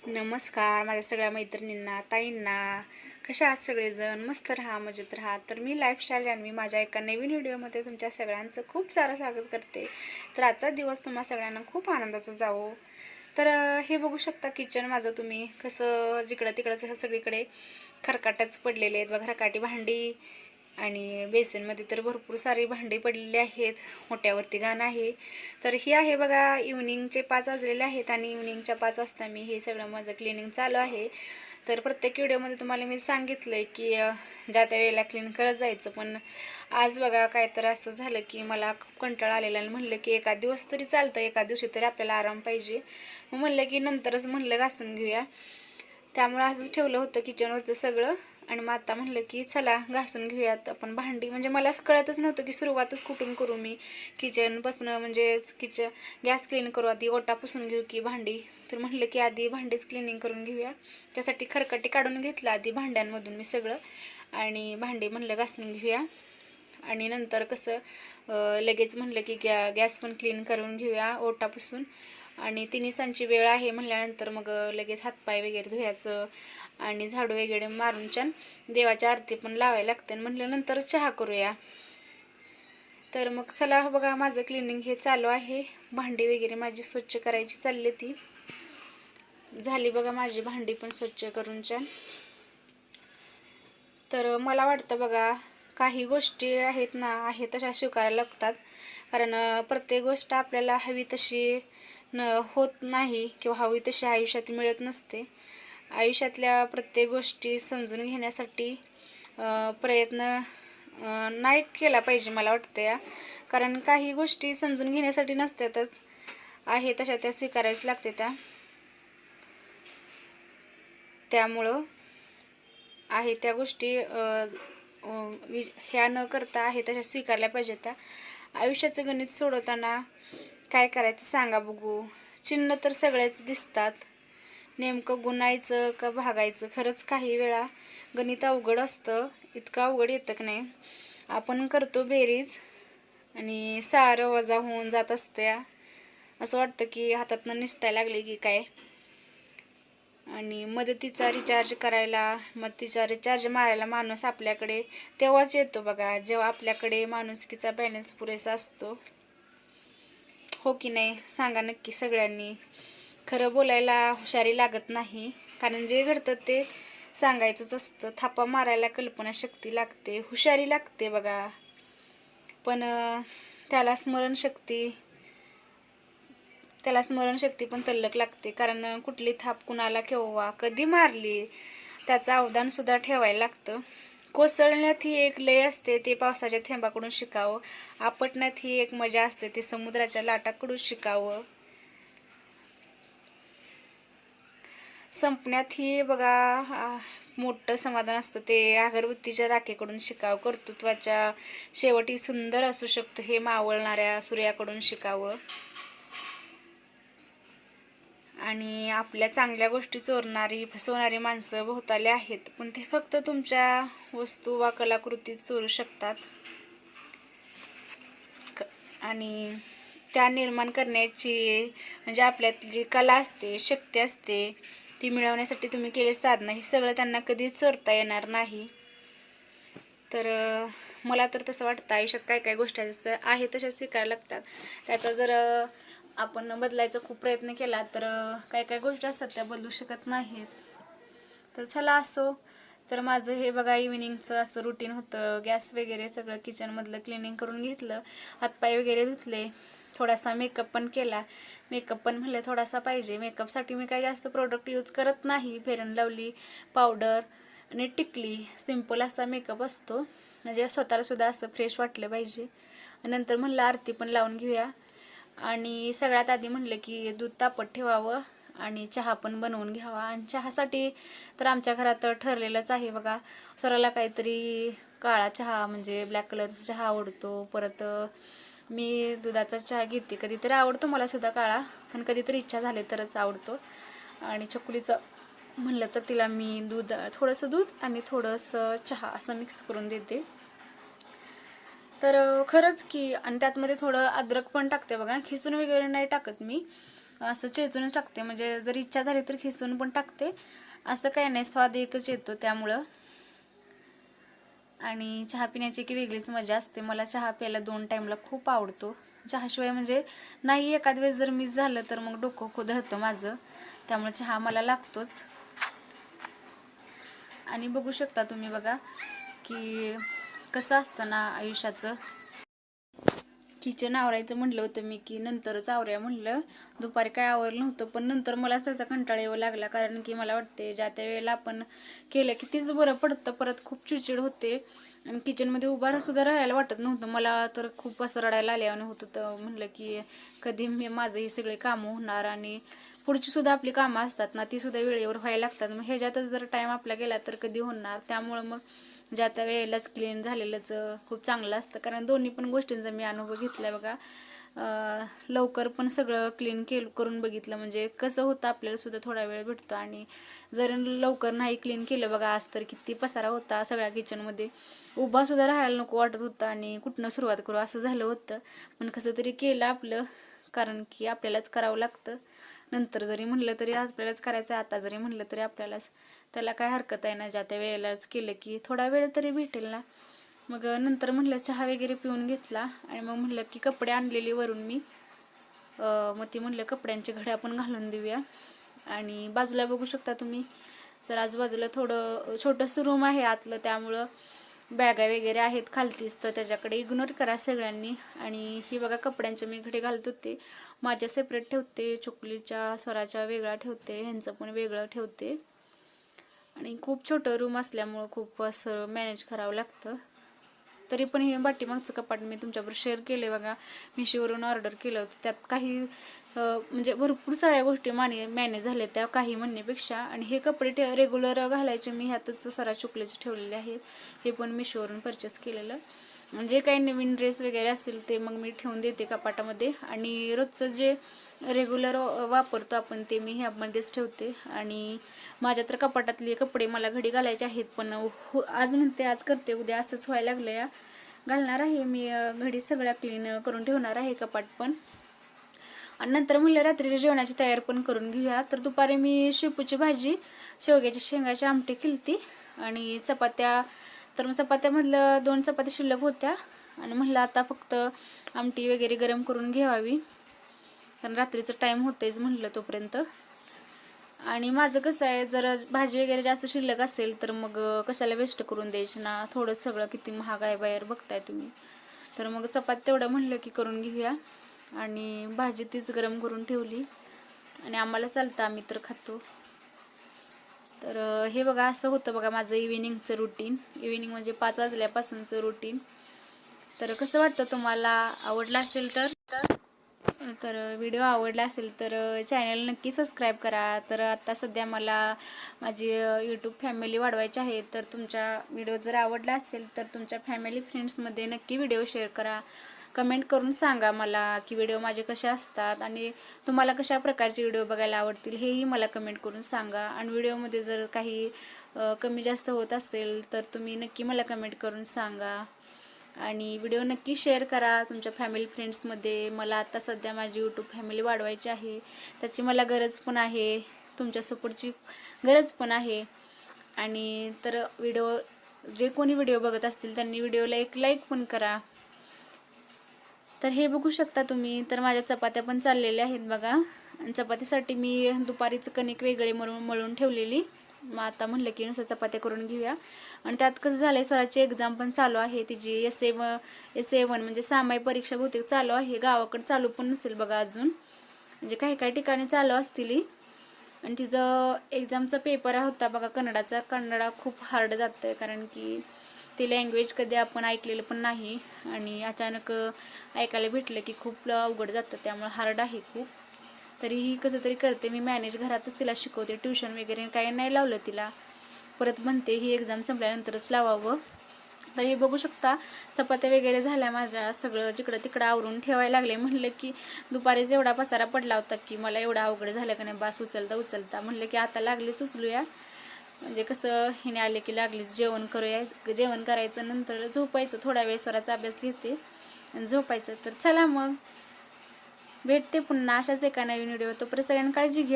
नमस्कार माझ्या सगळ्या मैत्रिणींना, ताईंना. कशा आहात सगळेजण? मस्त राहा, मजेत राहा. तर मी लाईफस्टाईल जान्हवी माझ्या एका नवीन व्हिडिओमध्ये तुमच्या सगळ्यांचं खूप सारं स्वागत करते. तर आजचा दिवस तुम्हा सगळ्यांना खूप आनंदाचा जावो. तर हे बघू शकता किचन माझं तुम्ही कसं जिकडं तिकडं सगळीकडे खरकाटच पडलेले आहेत बघा. खरकाटी भांडी आणि बेसिनमध्ये तर भरपूर सारी भांडी पडलेली आहेत. मोठ्यावरती घाण आहे. तर ही आहे बघा, इव्हनिंगचे 5 वाजलेले आहेत आणि इव्हनिंगच्या 5 वाजता मी हे सगळं माझं क्लिनिंग चालू आहे. तर प्रत्येक व्हिडिओमध्ये तुम्हाला मी सांगितलं आहे की ज्या त्या वेळेला क्लीन करत जायचं. पण आज बघा काय तर असं झालं की मला खूप कंटाळा आलेला आणि म्हणलं की एका दिवस तरी चालतं, एका दिवशी तरी आपल्याला आराम पाहिजे. मग म्हणलं की नंतरच म्हणलं घासून घेऊया. त्यामुळे असंच ठेवलं होतं किचनवरचं सगळं. आणि मग आता म्हणलं की चला घासून घेऊयात आपण भांडी. म्हणजे मला कळतच नव्हतं की सुरुवातच कुठून करू मी किचनपासून. म्हणजे गॅस क्लीन करू, आधी ओटा पुसून घेऊ की भांडी. तर म्हटलं की आधी भांडीच क्लिनिंग करून घेऊया. त्यासाठी खरकटी काढून घेतलं आधी भांड्यांमधून मी सगळं. आणि भांडी म्हणलं घासून घेऊया. आणि नंतर कसं लगेच म्हणलं की गॅस पण क्लीन करून घेऊया ओटा पुसून. आणि तिन्हीसांची वेळ आहे म्हणल्यानंतर मग लगेच हातपाय वगैरे धुयाचं आणि झाडू वगैरे मारून छान देवाच्या आरती पण लावायला लागते. म्हणलं नंतर चहा करूया. तर मग चला बघा माझं क्लिनिंग हे चालू आहे. भांडी वगैरे माझी स्वच्छ करायची चालली, ती झाली बघा माझी भांडी पण स्वच्छ करून छान. तर मला वाटतं बघा काही गोष्टी आहेत ना, आहे तशा स्वीकारायला लागतात. कारण प्रत्येक गोष्ट आपल्याला हवी तशी होत नाही किंवा हवी तशी आयुष्यात मिळत नसते. आयुष्यातल्या प्रत्येक गोष्टी समजून घेण्यासाठी प्रयत्न नाही केला पाहिजे मला वाटतं या. कारण काही गोष्टी समजून घेण्यासाठी नसतातच, आहे तशा त्या स्वीकारायच लागते त्यामुळं आहे त्या गोष्टी ह्या न करता आहे तशा स्वीकारल्या पाहिजेत त्या. आयुष्याचं गणित सोडवताना काय करायचं सांगा बघू. चिन्ह तर सगळेच दिसतात, नेमकं गुणायचं का भागायचं. खरंच काही वेळा गणित अवघड असतं, इतकं अवघड येतं की नाही. आपण करतो बेरीज आणि सारं वजा होऊन जात असतं. असं वाटतं की हातातनं निसटायला लागले की काय. आणि मदतीचा रिचार्ज करायला, मदतीचा रिचार्ज मारायला माणूस आपल्याकडे तेव्हाच येतो बघा जेव्हा आपल्याकडे माणुसकीचा बॅलन्स पुरेसा असतो. हो की नाही सांगा नक्की सगळ्यांनी. खरं बोलायला हुशारी लागत नाही, कारण जे घडतं ते सांगायचंच असतं. थापा मारायला कल्पनाशक्ती लागते, हुशारी लागते बघा. पण त्याला स्मरणशक्ती पण तल्लख लागते. कारण कुठली थाप कुणाला केव्हा कधी मारली त्याचं अवधानसुद्धा ठेवायला लागतं. कोसळण्यात ही एक लय असते, ते पावसाच्या थेंबाकडून शिकावं. आपटण्यात ही एक मजा असते, ते समुद्राच्या लाटाकडून शिकावं. संपण्यात ही बघा मोठं समाधान असतं, ते अगरबत्तीच्या राखेकडून शिकावं. कर्तृत्वाच्या शेवटी सुंदर असू शकतं, हे मावळणाऱ्या सूर्याकडून शिकावं. आणि आपल्या चांगल्या गोष्टी चोरणारी, फसवणारी माणसं भोवताली आहेत, पण ते फक्त तुमच्या वस्तू वा कलाकृतीत चोरू शकतात. आणि त्या निर्माण करण्याची म्हणजे आपल्यात जी कला असते, शक्ती असते, ती मिळवण्यासाठी तुम्ही केले साधना, हे सगळं त्यांना कधीच चोरता येणार नाही. तर मला तर तसं वाटतं आयुष्यात काय काय गोष्टी आहे तशा स्वीकारायला लागतात. त्याचा जर आपण बदलायचा खूप प्रयत्न केला तर काय काय गोष्टी असतात त्या बदलू शकत नाहीत. तर चला असो. तर माझं हे बघा इव्हिनिंगचं असं रुटीन होतं. गॅस वगैरे सगळं किचनमधलं क्लिनिंग करून घेतलं, हातपाय वगैरे धुतले, थोडासा मेकअप पण केला. मेकअप पण म्हणलं थोडासा पाहिजे. मेकअपसाठी मी काही जास्त प्रोडक्ट यूज करत नाही. फेअर अँड लवली पावडर आणि टिकली, सिंपल असा मेकअप असतो, म्हणजे स्वतःलासुद्धा असं फ्रेश वाटलं पाहिजे. नंतर म्हणलं आरती पण लावून घेऊया. आणि सगळ्यात आधी म्हणलं की दूध तापत ठेवावं आणि चहा पण बनवून घ्यावा. आणि चहासाठी तर आमच्या घरात ठरलेलंच आहे बघा, स्वराला काहीतरी काळा चहा म्हणजे ब्लॅक कलरचा चहा आवडतो. परत मी दुधाचा चहा घेते, कधीतरी आवडतो मला सुद्धा काळा, पण कधीतरी इच्छा झाली तरच आवडतो. आणि चकुलीचं म्हणलं तर तिला मी थोडंसं दूध आणि थोडंसं चहा असं मिक्स करून देते. तर खरंच की आणि त्यातमध्ये थोडं अद्रक पण टाकते बघा, खिसून वगैरे नाही टाकत मी. असं चेचूनच टाकते, म्हणजे जर इच्छा झाली तर खिसून पण टाकते, असं काही नाही, स्वाद एकच येतो त्यामुळं. आणि चहा पिण्याची की वेगळीच मजा असते. मला चहा प्यायला 2 टाईमला खूप आवडतो. चहाशिवाय म्हणजे नाही, एखाद वेळेस जर मिस झालं तर मग डोकं धरतं माझं, त्यामुळे चहा मला लागतोच. आणि बघू शकता तुम्ही बघा की कसं असतं ना आयुष्याचं. किचन आवरायचं म्हणलं होतं मी की नंतरच आवरूया म्हणलं, दुपारी काय आवरलं नव्हतं, पण नंतर मला त्याचा कंटाळा येऊ लागला, कारण की मला वाटते ज्या त्या वेळेला आपण केलं की तीच बरं पडतं, परत खूप चिडचिड होते आणि किचनमध्ये उभा सुद्धा राहायला वाटत नव्हतं. मला तर खूप असं रडायला आल्याने होतं, तर म्हणलं की कधी मी माझं हे सगळे कामं होणार आणि पुढची सुद्धा आपली कामं असतात ना, ती सुद्धा वेळेवर व्हायला लागतात. मग ह्याच्यातच जर टाईम आपला गेला तर कधी होणार. त्यामुळं मग ज्या त्या वेळेलाच क्लीन झालेलंच खूप चांगलं असतं, कारण दोन्ही पण गोष्टींचा मी अनुभव घेतला आहे बघा. लवकर पण सगळं क्लीन करून बघितलं, म्हणजे कसं होतं आपल्याला सुद्धा थोडा वेळ भेटतो. आणि जर लवकर नाही क्लीन केलं बघा, आज तर किती पसारा होता सगळ्या किचनमध्ये, उभा सुद्धा राहायला नको वाटत होतं आणि कुठनं सुरुवात करू असं झालं होतं. पण कसं तरी केलं आपलं, कारण की आपल्यालाच करावं लागतं. नंतर जरी म्हणलं तरी आपल्यालाच करायचं, आता जरी म्हणलं तरी आपल्यालाच, त्याला काय हरकत आहे ना, ज्या त्या वेळेलाच केलं की थोडा वेळ तरी भेटेल ना. मग नंतर म्हणलं चहा वगैरे पिऊन घेतला आणि मग म्हणलं की कपडे आणलेली वरून मी, मग ती म्हणलं कपड्यांची घड्या आपण घालून देऊया. आणि बाजूला बघू शकता तुम्ही, तर आजूबाजूला थोडं छोटंसं रूम आहे आतलं, त्यामुळं बॅगा वगैरे आहेत खालतीच, तर त्याच्याकडे इग्नोर करा सगळ्यांनी. आणि ही बघा कपड्यांचे मी घडे घालत होते, माझ्या सेपरेट ठेवते, चुकलीच्या स्वराच्या वेगळा ठेवते, ह्यांचं पण वेगळं ठेवते. आणि खूप छोटं रूम असल्यामुळं खूप असं मॅनेज करावं लागतं. तरी पण हे पाठीमागचं कपाट मी तुमच्याबरोबर शेअर केले बघा, मिशोवरून ऑर्डर केलं होतं. त्यात काही म्हणजे भरपूर साऱ्या गोष्टी मॅनेज झाल्या त्या, काही म्हणण्यापेक्षा. आणि हे कपडे रेग्युलर घालायचे मी ह्यातच सरा चुकलेचे ठेवलेले आहेत, हे पण मिशोवरून परचेस केलेलं. म्हणजे काही नवीन ड्रेस वगैरे असतील ते मग मी ठेवून देते कपाटामध्ये, आणि रोजचं जे रेग्युलर वापरतो आपण ते मी ह्यामध्येच ठेवते. आणि माझ्या तर कपाटातले कपडे मला घडी घालायचे आहेत, पण आज म्हणते आज करते, उद्या असंच व्हायला लागलं या. घालणार आहे मी घडी, सगळ्या क्लीन करून ठेवणार आहे कपाट पण. आणि नंतर म्हणलं रात्रीच्या जेवणाची तयार पण करून घेऊया. तर दुपारी मी शेपूची भाजी, शेवग्याच्या शेंगाची आमटी केली आणि चपात्या. तर मग चपात्यामधलं 2 चपात्या शिल्लक होत्या आणि म्हणलं आता फक्त आमटी वगैरे गरम करून घ्यावी, कारण रात्रीचं टाईम होतेच म्हणलं तोपर्यंत. आणि माझं कसं आहे, जर भाजी वगैरे जास्त शिल्लक असेल तर मग कशाला वेस्ट करून द्यायची ना, थोडं सगळं किती महाग आहे बाहेर बघताय तुम्ही. तर मग चपाती तेवढं म्हणलं की करून घेऊया, आणि भाजी तीच गरम करून ठेवली. आणि आम्हाला चालतं, आम्ही तर खातो. तर हे बघा असं होतं बघा माझं इव्हिनिंगचं रुटीन. इव्हिनिंग म्हणजे 5 वाजल्यापासूनचं रुटीन. तर कसं वाटतं तुम्हाला, आवडलं असेल तर व्हिडिओ आवडला असेल तर चॅनल नक्की सबस्क्राईब करा. तर आता सध्या मला माझी यूट्यूब फॅमिली वाढवायची आहे, तर तुमच्या व्हिडिओ जर आवडला असेल तर तुमच्या फॅमिली फ्रेंड्समध्ये नक्की व्हिडिओ शेअर करा. कमेंट करून सांगा मला की व्हिडिओ माझे कसे असतात आणि तुम्हाला कशा प्रकारचे व्हिडिओ बघायला आवडतील, हेही मला कमेंट करून सांगा. आणि व्हिडिओमध्ये जर काही कमी जास्त होत असेल तर तुम्ही नक्की मला कमेंट करून सांगा. आणि व्हिडिओ नक्की शेअर करा तुमच्या फॅमिली फ्रेंड्समध्ये. मला आता सध्या माझी यूट्यूब फॅमिली वाढवायची आहे, त्याची मला गरज पण आहे, तुमच्या सपोर्टची गरज पण आहे. आणि तर जे कोणी व्हिडिओ बघत असतील त्यांनी व्हिडिओला एक लाईक पण करा. तर हे बघू शकता तुम्ही, तर माझ्या चपात्या पण चाललेल्या आहेत बघा. चपातीसाठी मी दुपारीचं कणिक वेगळे मळून ठेवलेली, मग आता म्हणलं की नुसतं चपात्या करून घेऊया. आणि त्यात कसं झालं आहे, स्वराची एक्झाम पण चालू आहे, तिची एस ए 1 म्हणजे सामायिक परीक्षा बहुतेक चालू आहे. गावाकडे चालू पण नसेल बघा अजून, म्हणजे काही ठिकाणी चालू असतील. आणि तिचं एक्झामचा पेपर होता बघा कन्नडाचा. कन्नडा खूप हार्ड जातं आहे, कारण की ते लँग्वेज कधी आपण ऐकलेलं पण नाही आणि अचानक ऐकायला भेटलं की खूप अवघड जातं, त्यामुळे हार्ड आहे खूप. तरीही कसं तरी करते मी मॅनेज, घरातच तिला शिकवते, ट्युशन वगैरे काही नाही लावलं तिला. परत म्हणते ही एक्झाम संपल्यानंतरच लावावं. तर हे बघू शकता चपात्या वगैरे झाल्या माझ्या, सगळं जिकडं तिकडं आवरून ठेवायला लागले. म्हणलं की दुपारीच एवढा पसारा पडला होता की मला एवढं अवघड झालं का नाही बास, उचलता म्हणलं की आता लागलीच उचलूया, म्हणजे कसं हिने आले की लागलीच जेवण करूया. जेवण करायचं, नंतर झोपायचं, थोडा वेळ स्वराचा अभ्यास घेते आणि झोपायचं. तर चला मग. भेटते पुन्हा अशाच एका नवीन व्हिडिओ. तोपर्यंत सगळ्यांनी काळजी घ्या.